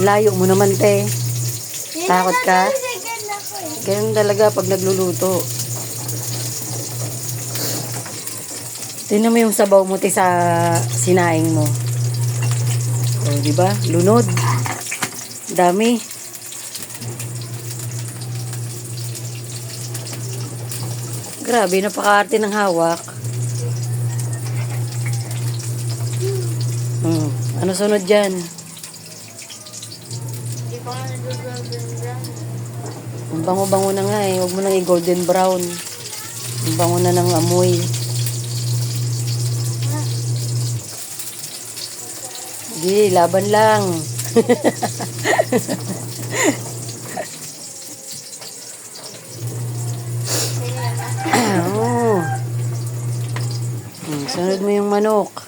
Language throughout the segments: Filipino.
Layo mo naman, te. Takot ka? Ganyan talaga pag nagluluto. Tingnan mo yung sabaw mo, te, sa sinaing mo. O, diba? Lunod. Dami. Grabe, napakaarte ng hawak. Ano sunod dyan? Hindi pa nga nag-golden brown. Ang bango-bango na nga eh. Huwag mo nang i-golden brown. Ang bango na ng amoy. Sige, laban lang. Oh. Sunod mo yung manok.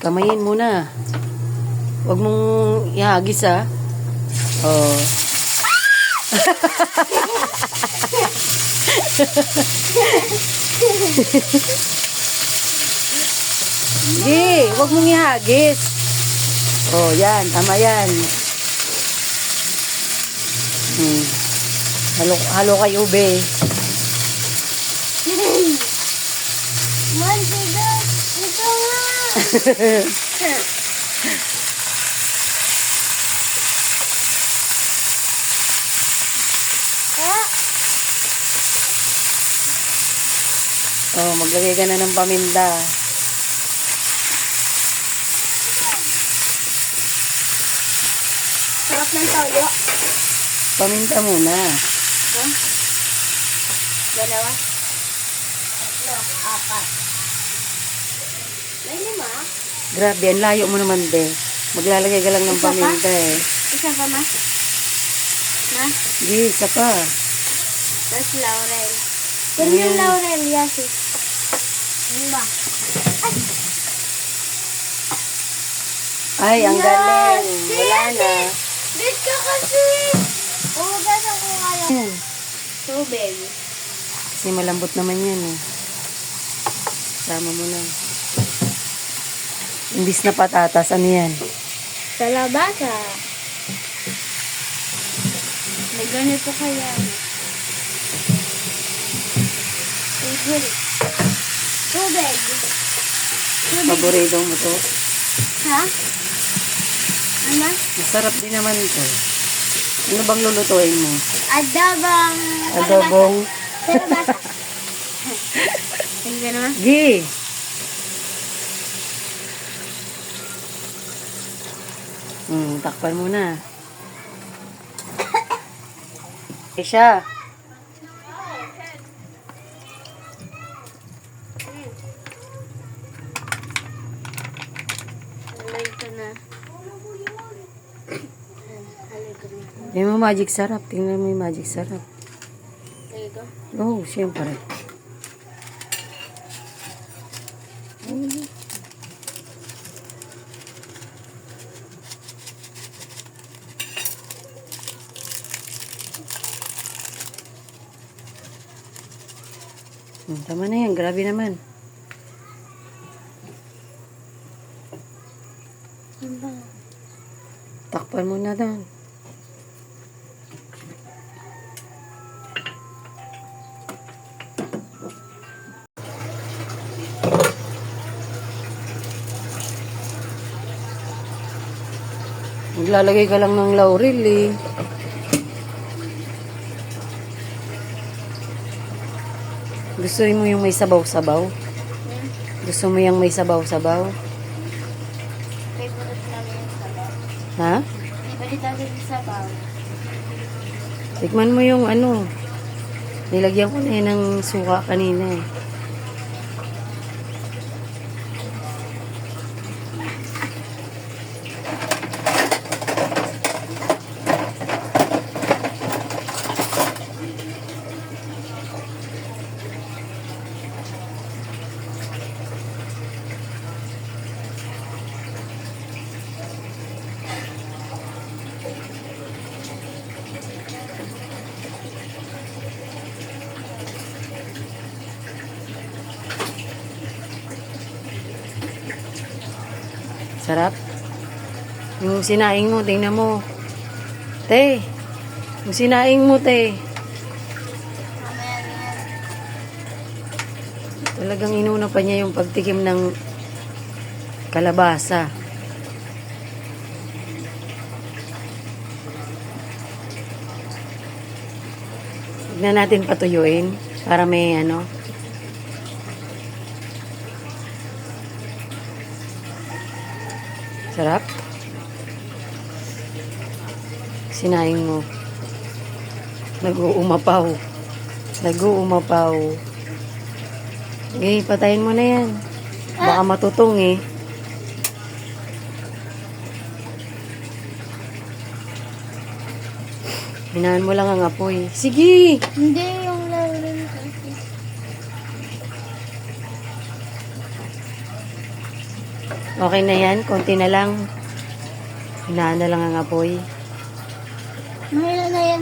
Kamayin muna. Huwag mong ihagis, ha. Oh. Sige, huwag mong ihagis. Oh, yan. Tama yan. Halo kay ube. Mansiga, ito nga. Oh, maglagay ka na ng paminta. Sarap ng toyo. Paminta muna. Huh? Dalawa? Tatlo, apat. May lima? Grabe, ang layo mo naman, be. Maglalagay ka lang ng Isa pa? paminta, eh. Isa pa, ma? Ma? Di, isa pa. Tapos laurel. Pero yung laurel, yasi. Ano ba? Ay, ang galing. Wala na. Bit ka kasi! Umugasan ko kaya. Tubig. Kasi malambot naman yan, eh. Sama mo na. Imbis na patatas, ano yan? Sa labasa. May ganito kaya. Tubig. Tubig. Paborito mo to. Ha? Ano? Masarap din naman ito. Ano bang lulutuin mo? Adobong. Adobong. Sa labasa. Hindi ka naman? Gi! Takpan mo na. Isha. Halay ko na. Halay ko na. Tingnan mo magic sarap. Tingnan mo yung magic sarap. Halay ko. Oh, siyempre. Tama na yan. Grabe naman. Ano ba? Takpan mo na doon. Maglalagay ka lang ng laurel, eh. Gusto mo yung may sabaw-sabaw? Gusto mo yung may sabaw-sabaw? Favorite namin yung sabaw. Ha? Favorite namin yung sabaw. Tikman mo yung ano. Nilagyan ko na yun ng suka kanina, eh. Sarap. Yung sinaing mo, tingnan mo. Te, yung sinaing mo, te. Mamaya na yan. Talagang inuna pa niya yung pagtikim ng kalabasa. Huwag na natin patuyuin para may ano. Sarap. Sinaing mo. Nag-uumapaw. Nag-uumapaw. Okay, patayin mo na yan. Baka matutong eh. Hinaan mo lang ang apoy. Sige! Hindi yung laro kasi. Okay na yan. Konti na lang. Hinaan na lang ang apoy. Mahila na yan.